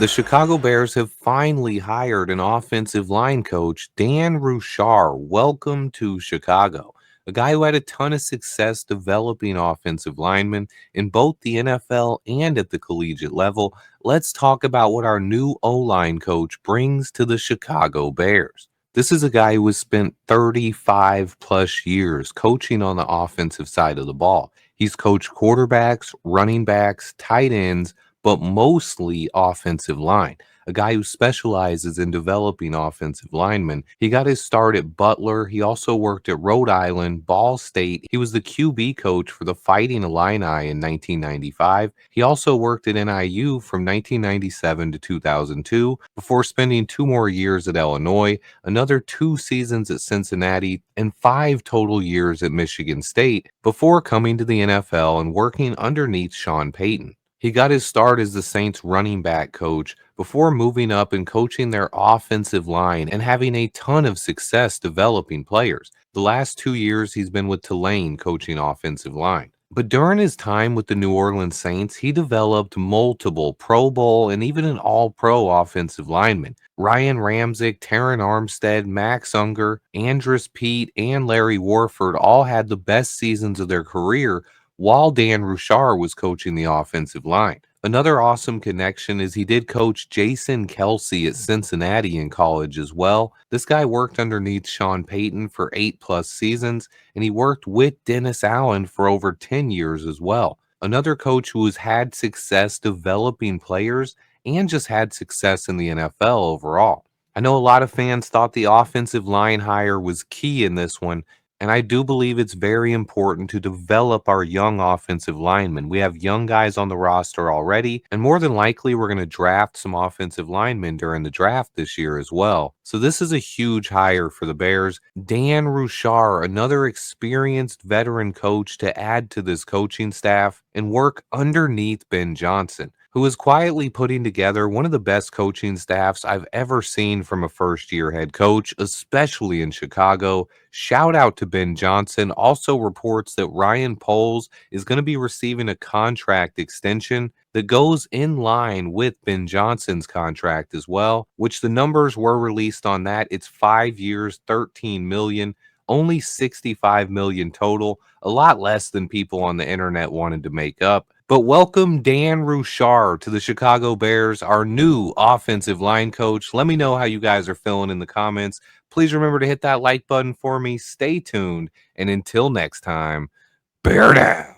The Chicago Bears have finally hired an offensive line coach, Dan Roushar. Welcome to Chicago. A guy who had a ton of success developing offensive linemen in both the NFL and at the collegiate level. Let's talk about what our new O line coach brings to the Chicago Bears. This is a guy who has spent 35 plus years coaching on the offensive side of the ball. He's coached quarterbacks, running backs, tight ends, but mostly offensive line. A guy who specializes in developing offensive linemen. He got his start at Butler. He also worked at Rhode Island, Ball State. He was the QB coach for the Fighting Illini in 1995. He also worked at NIU from 1997 to 2002 before spending 2 more years at Illinois, another 2 seasons at Cincinnati, and 5 total years at Michigan State before coming to the NFL and working underneath Sean Payton. He got his start as the Saints running back coach before moving up and coaching their offensive line and having a ton of success developing players. The last 2 years, he's been with Tulane coaching offensive line. But during his time with the New Orleans Saints, he developed multiple Pro Bowl and even an All Pro offensive lineman. Ryan Ramczyk, Taron Armstead, Max Unger, Andrus Peat, and Larry Warford all had the best seasons of their career while Dan Roushar was coaching the offensive line. Another awesome connection is he did coach Jason Kelsey at Cincinnati in college as well. This guy worked underneath Sean Payton for 8 plus seasons, and he worked with Dennis Allen for over 10 years as well. Another coach who has had success developing players and just had success in the NFL overall. I know a lot of fans thought the offensive line hire was key in this one, and I do believe it's very important to develop our young offensive linemen. We have young guys on the roster already, and more than likely, we're going to draft some offensive linemen during the draft this year as well. So, this is a huge hire for the Bears. Dan Roushar, another experienced veteran coach to add to this coaching staff and work underneath Ben Johnson, who is quietly putting together one of the best coaching staffs I've ever seen from a first year head coach, especially in Chicago. Shout out to Ben Johnson. Also reports that Ryan Poles is going to be receiving a contract extension that goes in line with Ben Johnson's contract as well, which the numbers were released on that. It's 5 years, 13 million, only 65 million total, a lot less than people on the internet wanted to make up. But welcome Dan Roushar to the Chicago Bears, our new offensive line coach. Let me know how you guys are feeling in the comments. Please remember to hit that like button for me. Stay tuned. And until next time, bear down.